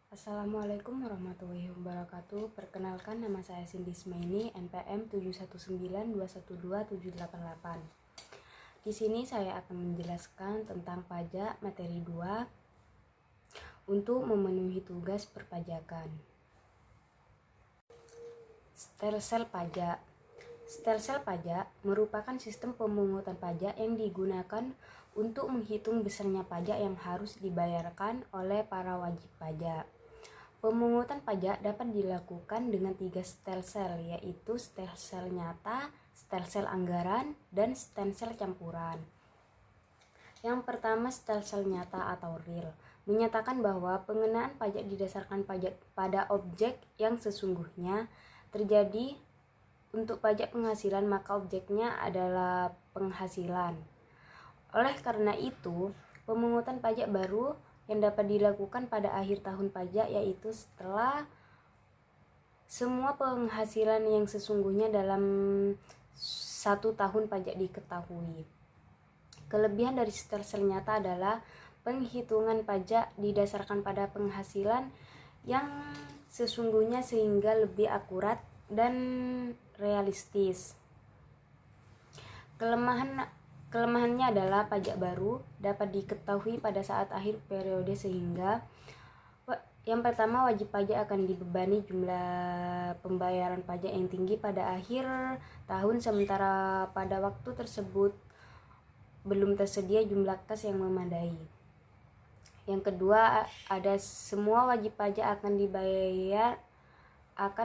Assalamualaikum warahmatullahi wabarakatuh. Perkenalkan, nama saya Cindy Smaini, NPM 719212788. Di sini saya akan menjelaskan tentang pajak materi 2 untuk memenuhi tugas perpajakan. Stelsel pajak. Stelsel pajak merupakan sistem pemungutan pajak yang digunakan untuk menghitung besarnya pajak yang harus dibayarkan oleh para wajib pajak. Pemungutan pajak dapat dilakukan dengan 3 stelsel, yaitu stelsel nyata, stelsel anggaran, dan stelsel campuran. Yang pertama, stelsel nyata atau real, menyatakan bahwa pengenaan pajak didasarkan pajak pada objek yang sesungguhnya terjadi. Untuk pajak penghasilan, maka objeknya adalah penghasilan. Oleh karena itu, pemungutan pajak baru yang dapat dilakukan pada akhir tahun pajak, yaitu setelah semua penghasilan yang sesungguhnya dalam 1 tahun pajak diketahui. Kelebihan dari stelsel nyata adalah penghitungan pajak didasarkan pada penghasilan yang sesungguhnya sehingga lebih akurat dan realistis. Kelemahannya adalah pajak baru dapat diketahui pada saat akhir periode, sehingga yang pertama, wajib pajak akan dibebani jumlah pembayaran pajak yang tinggi pada akhir tahun, sementara pada waktu tersebut belum tersedia jumlah kas yang memadai. Yang kedua, ada semua wajib pajak akan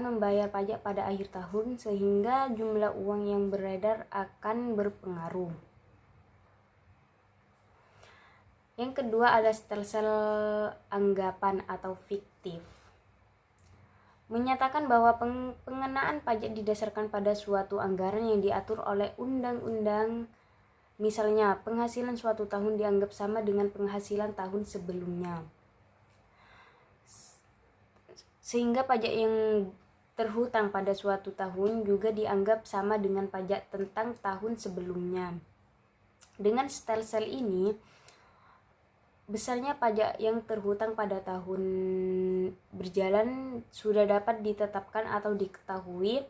membayar pajak pada akhir tahun, sehingga jumlah uang yang beredar akan berpengaruh. Yang kedua, ada stelsel anggapan atau fiktif, menyatakan bahwa pengenaan pajak didasarkan pada suatu anggaran yang diatur oleh undang-undang. Misalnya, penghasilan suatu tahun dianggap sama dengan penghasilan tahun sebelumnya, sehingga pajak yang terhutang pada suatu tahun juga dianggap sama dengan pajak tentang tahun sebelumnya. Dengan stelsel ini, besarnya pajak yang terhutang pada tahun berjalan sudah dapat ditetapkan atau diketahui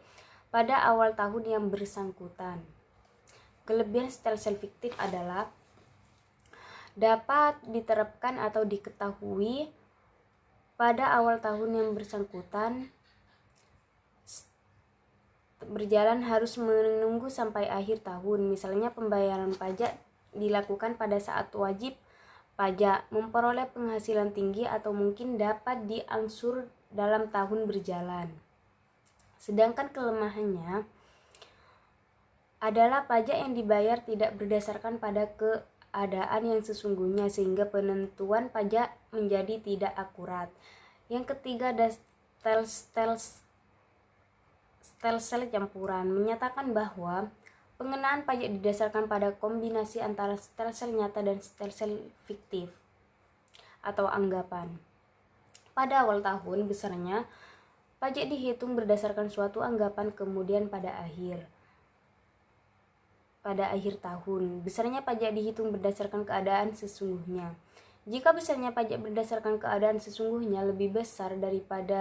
pada awal tahun yang bersangkutan. Kelebihan stelsel fiktif adalah dapat diterapkan atau diketahui pada awal tahun yang bersangkutan berjalan, harus menunggu sampai akhir tahun. Misalnya, pembayaran pajak dilakukan pada saat wajib pajak memperoleh penghasilan tinggi atau mungkin dapat diangsur dalam tahun berjalan. Sedangkan kelemahannya adalah pajak yang dibayar tidak berdasarkan pada keadaan yang sesungguhnya, sehingga penentuan pajak menjadi tidak akurat. Yang ketiga, ada stelsel campuran, menyatakan bahwa pengenaan pajak didasarkan pada kombinasi antara stelsel nyata dan stelsel fiktif atau anggapan. Pada awal tahun, besarnya pajak dihitung berdasarkan suatu anggapan, kemudian pada akhir tahun, besarnya pajak dihitung berdasarkan keadaan sesungguhnya. Jika besarnya pajak berdasarkan keadaan sesungguhnya lebih besar daripada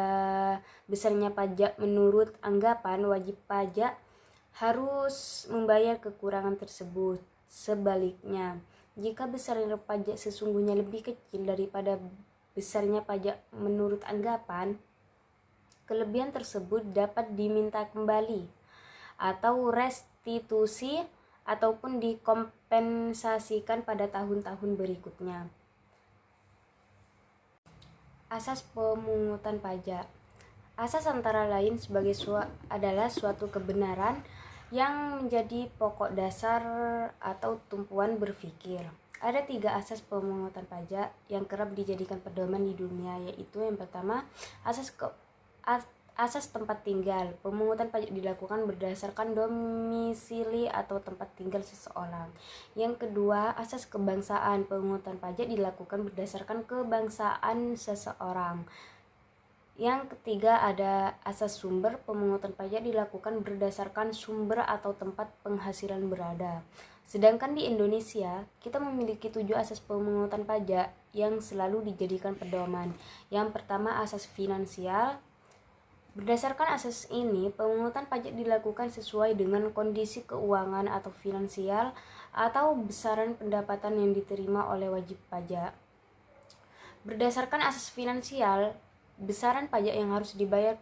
besarnya pajak menurut anggapan, wajib pajak harus membayar kekurangan tersebut. Sebaliknya, jika besarnya pajak sesungguhnya lebih kecil daripada besarnya pajak menurut anggapan, kelebihan tersebut dapat diminta kembali atau restitusi ataupun dikompensasikan pada tahun-tahun berikutnya. Asas pemungutan pajak. Asas antara lain adalah suatu kebenaran yang menjadi pokok dasar atau tumpuan berpikir. Ada 3 asas pemungutan pajak yang kerap dijadikan pedoman di dunia, yaitu yang pertama, asas tempat tinggal. Pemungutan pajak dilakukan berdasarkan domisili atau tempat tinggal seseorang. Yang kedua, asas kebangsaan. Pemungutan pajak dilakukan berdasarkan kebangsaan seseorang. Yang ketiga, ada asas sumber. Pemungutan pajak dilakukan berdasarkan sumber atau tempat penghasilan berada. Sedangkan di Indonesia, kita memiliki 7 asas pemungutan pajak yang selalu dijadikan pedoman. Yang pertama, asas finansial. Berdasarkan asas ini, pemungutan pajak dilakukan sesuai dengan kondisi keuangan atau finansial atau besaran pendapatan yang diterima oleh wajib pajak. Berdasarkan asas finansial, besaran pajak yang harus dibayar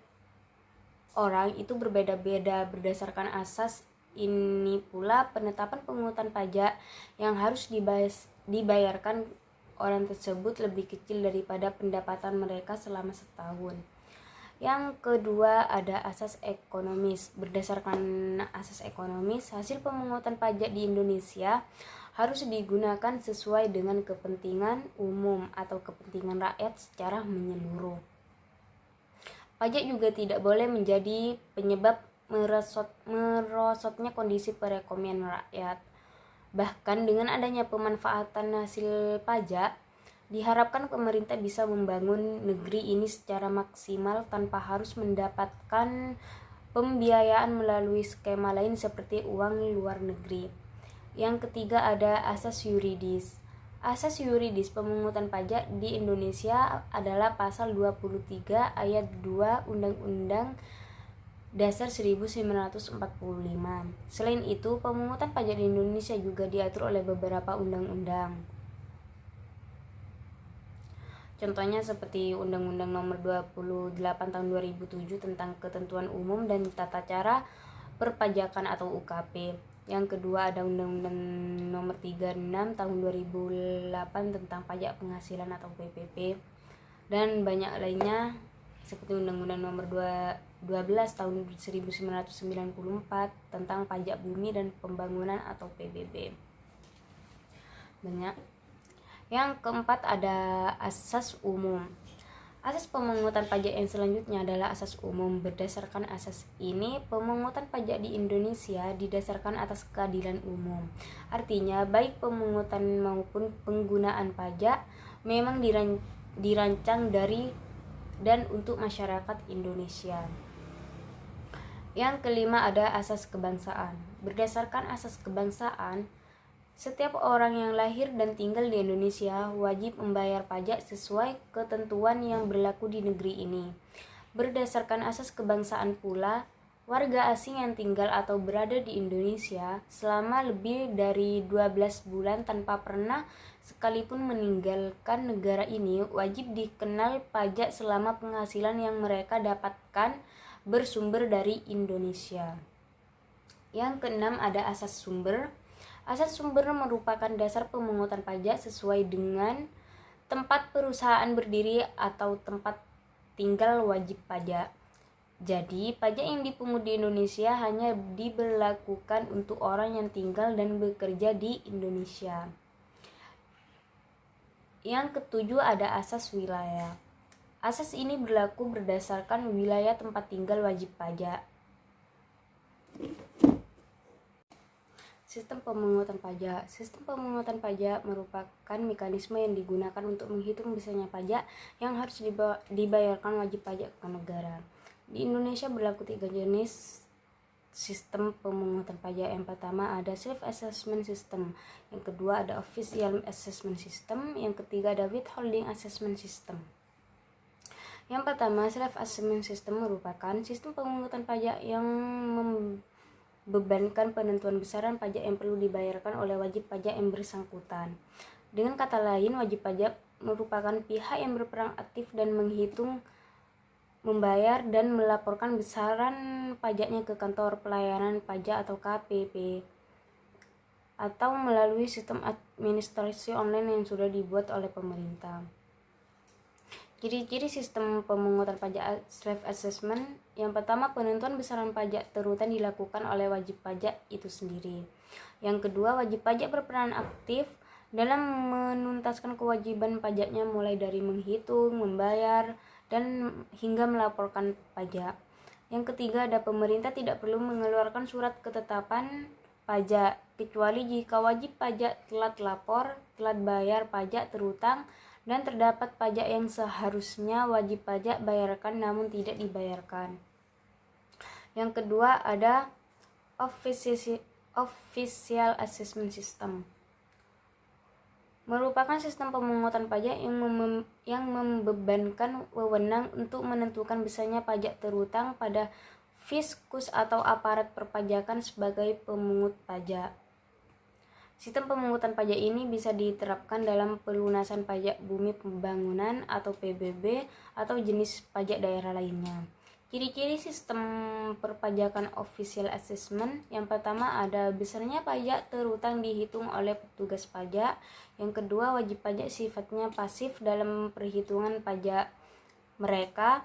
orang itu berbeda-beda. Berdasarkan asas ini pula penetapan pemungutan pajak yang harus dibayarkan orang tersebut lebih kecil daripada pendapatan mereka selama setahun. Yang kedua ada asas ekonomis. Berdasarkan asas ekonomis, hasil pemungutan pajak di Indonesia harus digunakan sesuai dengan kepentingan umum atau kepentingan rakyat secara menyeluruh. Pajak juga tidak boleh menjadi penyebab merosotnya kondisi perekonomian rakyat. Bahkan dengan adanya pemanfaatan hasil pajak, diharapkan pemerintah bisa membangun negeri ini secara maksimal tanpa harus mendapatkan pembiayaan melalui skema lain seperti uang luar negeri. Yang ketiga ada asas yuridis. Asas yuridis pemungutan pajak di Indonesia adalah pasal 23 ayat 2 Undang-Undang Dasar 1945. Selain itu, pemungutan pajak di Indonesia juga diatur oleh beberapa undang-undang. Contohnya seperti Undang-Undang Nomor 28 Tahun 2007 tentang Ketentuan Umum dan Tata Cara Perpajakan atau UKP. Yang kedua ada Undang-Undang Nomor 36 Tahun 2008 tentang Pajak Penghasilan atau PPP, dan banyak lainnya seperti Undang-Undang Nomor 12 Tahun 1994 tentang Pajak Bumi dan Pembangunan atau PBB. Banyak. Yang keempat ada asas umum. Asas pemungutan pajak yang selanjutnya adalah asas umum. Berdasarkan asas ini, pemungutan pajak di Indonesia didasarkan atas keadilan umum. Artinya, baik pemungutan maupun penggunaan pajak memang dirancang dari dan untuk masyarakat Indonesia. Yang kelima ada asas kebangsaan. Berdasarkan asas kebangsaan, setiap orang yang lahir dan tinggal di Indonesia wajib membayar pajak sesuai ketentuan yang berlaku di negeri ini. Berdasarkan asas kebangsaan pula, warga asing yang tinggal atau berada di Indonesia selama lebih dari 12 bulan tanpa pernah sekalipun meninggalkan negara ini wajib dikenal pajak selama penghasilan yang mereka dapatkan bersumber dari Indonesia. Yang keenam ada asas sumber. Asas sumber merupakan dasar pemungutan pajak sesuai dengan tempat perusahaan berdiri atau tempat tinggal wajib pajak. Jadi, pajak yang dipungut di Indonesia hanya diberlakukan untuk orang yang tinggal dan bekerja di Indonesia. Yang ketujuh ada asas wilayah. Asas ini berlaku berdasarkan wilayah tempat tinggal wajib pajak. Sistem pemungutan pajak. Sistem pemungutan pajak merupakan mekanisme yang digunakan untuk menghitung besarnya pajak yang harus dibayarkan wajib pajak ke negara. Di Indonesia berlaku 3 jenis sistem pemungutan pajak. Yang pertama ada self-assessment system, yang kedua ada official assessment system, yang ketiga ada withholding assessment system. Yang pertama, self-assessment system merupakan sistem pemungutan pajak yang bebankan penentuan besaran pajak yang perlu dibayarkan oleh wajib pajak yang bersangkutan. Dengan kata lain, wajib pajak merupakan pihak yang berperan aktif dan menghitung, membayar, dan melaporkan besaran pajaknya ke kantor pelayanan pajak atau KPP atau melalui sistem administrasi online yang sudah dibuat oleh pemerintah. Ciri-ciri sistem pemungutan pajak self-assessment. Yang pertama, penentuan besaran pajak terutan dilakukan oleh wajib pajak itu sendiri. Yang kedua, wajib pajak berperan aktif dalam menuntaskan kewajiban pajaknya mulai dari menghitung, membayar, dan hingga melaporkan pajak. Yang ketiga, ada pemerintah tidak perlu mengeluarkan surat ketetapan pajak kecuali jika wajib pajak telat lapor, telat bayar pajak terutang, dan terdapat pajak yang seharusnya wajib pajak bayarkan namun tidak dibayarkan. Yang kedua ada Official Assessment System merupakan sistem pemungutan pajak yang membebankan wewenang untuk menentukan besarnya pajak terutang pada fiskus atau aparat perpajakan sebagai pemungut pajak. Sistem pemungutan pajak ini bisa diterapkan dalam pelunasan pajak bumi pembangunan atau PBB atau jenis pajak daerah lainnya. Ciri-ciri sistem perpajakan official assessment: yang pertama ada besarnya pajak terutang dihitung oleh petugas pajak. Yang kedua, wajib pajak sifatnya pasif dalam perhitungan pajak mereka.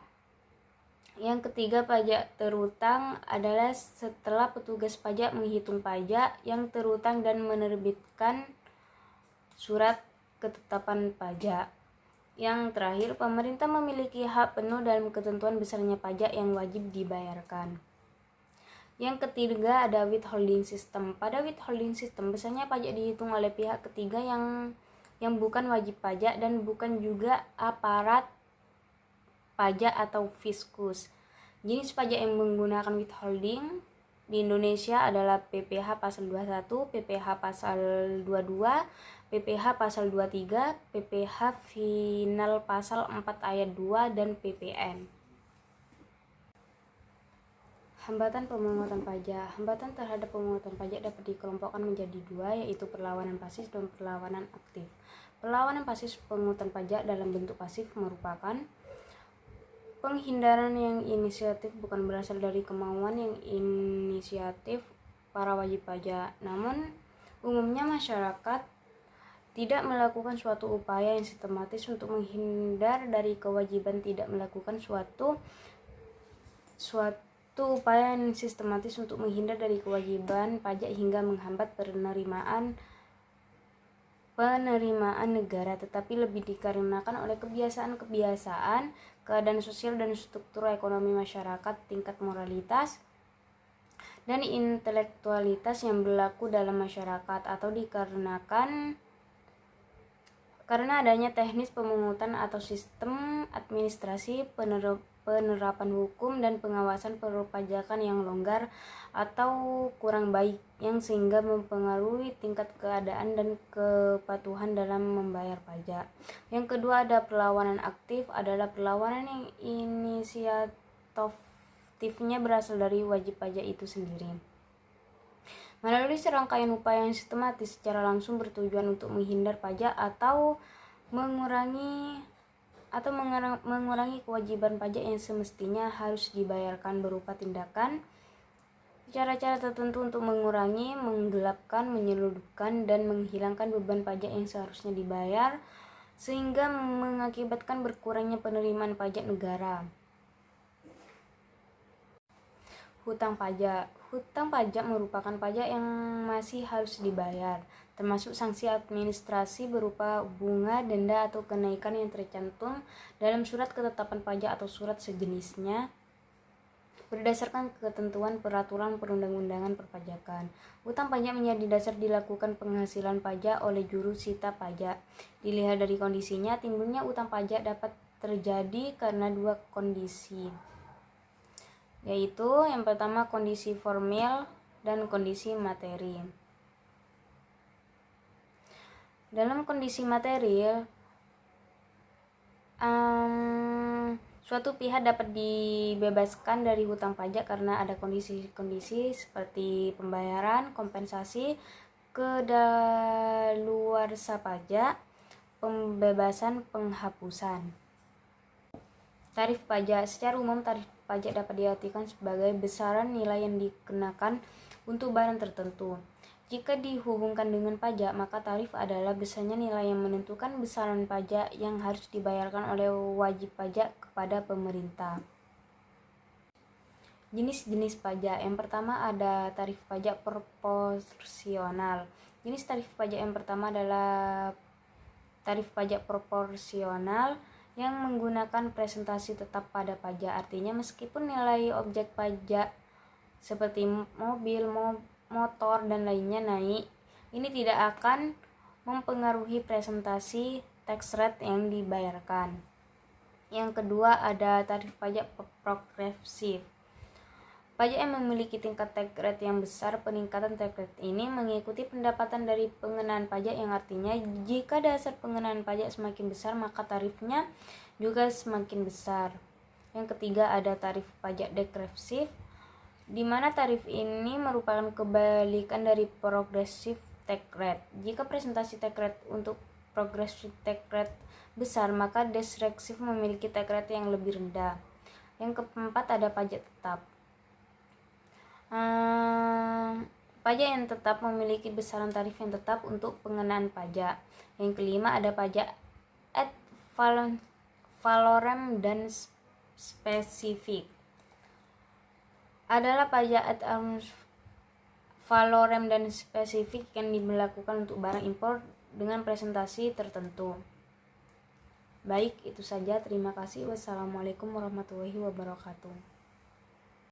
Yang ketiga, pajak terutang adalah setelah petugas pajak menghitung pajak yang terutang dan menerbitkan surat ketetapan pajak. Yang terakhir, pemerintah memiliki hak penuh dalam ketentuan besarnya pajak yang wajib dibayarkan. Yang ketiga ada withholding system. Pada withholding system, besarnya pajak dihitung oleh pihak ketiga yang bukan wajib pajak dan bukan juga aparat pajak atau fiskus. Jenis pajak yang menggunakan withholding di Indonesia adalah PPh pasal 21, PPh pasal 22, PPh pasal 23, PPh final pasal 4 ayat 2, dan PPN. Hambatan pemungutan pajak. Hambatan terhadap pemungutan pajak dapat dikelompokkan menjadi dua, yaitu perlawanan pasif dan perlawanan aktif. Perlawanan pasif pemungutan pajak dalam bentuk pasif merupakan penghindaran yang inisiatif, bukan berasal dari kemauan yang inisiatif para wajib pajak. Namun, umumnya masyarakat tidak melakukan suatu upaya yang sistematis untuk menghindar dari kewajiban, tidak melakukan suatu upaya yang sistematis untuk menghindar dari kewajiban pajak hingga menghambat penerimaan negara, tetapi lebih dikarenakan oleh kebiasaan, keadaan sosial dan struktur ekonomi masyarakat, tingkat moralitas dan intelektualitas yang berlaku dalam masyarakat, atau dikarenakan karena adanya teknis pemungutan atau sistem administrasi, penerapan hukum dan pengawasan perpajakan yang longgar atau kurang baik, yang sehingga mempengaruhi tingkat keadaan dan kepatuhan dalam membayar pajak. Yang kedua ada perlawanan aktif, adalah perlawanan yang inisiatifnya berasal dari wajib pajak itu sendiri. Melalui serangkaian upaya yang sistematis secara langsung bertujuan untuk menghindar pajak atau mengurangi kewajiban pajak yang semestinya harus dibayarkan, berupa tindakan cara-cara tertentu untuk mengurangi, menggelapkan, menyelundupkan, dan menghilangkan beban pajak yang seharusnya dibayar, sehingga mengakibatkan berkurangnya penerimaan pajak negara. Hutang pajak. Hutang pajak merupakan pajak yang masih harus dibayar, termasuk sanksi administrasi berupa bunga, denda, atau kenaikan yang tercantum dalam surat ketetapan pajak atau surat sejenisnya berdasarkan ketentuan peraturan perundang-undangan perpajakan. Hutang pajak menjadi dasar dilakukan penghasilan pajak oleh juru sita pajak. Dilihat dari kondisinya, timbulnya hutang pajak dapat terjadi karena dua kondisi, yaitu yang pertama kondisi formil dan kondisi materi. Dalam kondisi material, suatu pihak dapat dibebaskan dari hutang pajak karena ada kondisi-kondisi seperti pembayaran kompensasi, kedaluarsa pajak, pembebasan, penghapusan. Tarif pajak. Secara umum, tarif pajak dapat diartikan sebagai besaran nilai yang dikenakan untuk barang tertentu. Jika dihubungkan dengan pajak, maka tarif adalah besarnya nilai yang menentukan besaran pajak yang harus dibayarkan oleh wajib pajak kepada pemerintah. Jenis-jenis pajak. Yang pertama ada tarif pajak proporsional. Jenis tarif pajak yang pertama adalah tarif pajak proporsional yang menggunakan presentasi tetap pada pajak. Artinya meskipun nilai objek pajak seperti mobil, motor, dan lainnya naik, ini tidak akan mempengaruhi presentasi tax rate yang dibayarkan. Yang kedua ada tarif pajak progresif. Pajak yang memiliki tingkat take rate yang besar. Peningkatan take rate ini mengikuti pendapatan dari pengenaan pajak, yang artinya jika dasar pengenaan pajak semakin besar maka tarifnya juga semakin besar. Yang ketiga ada tarif pajak degresif, di mana tarif ini merupakan kebalikan dari progressive take rate. Jika presentasi take rate untuk progressive take rate besar, maka degresif memiliki take rate yang lebih rendah. Yang keempat ada pajak tetap. Pajak yang tetap memiliki besaran tarif yang tetap untuk pengenaan pajak. Yang kelima ada pajak ad valorem dan spesifik. Adalah pajak ad valorem dan spesifik yang diberlakukan untuk barang impor dengan presentasi tertentu. Baik, itu saja. Terima kasih. Wassalamualaikum warahmatullahi wabarakatuh.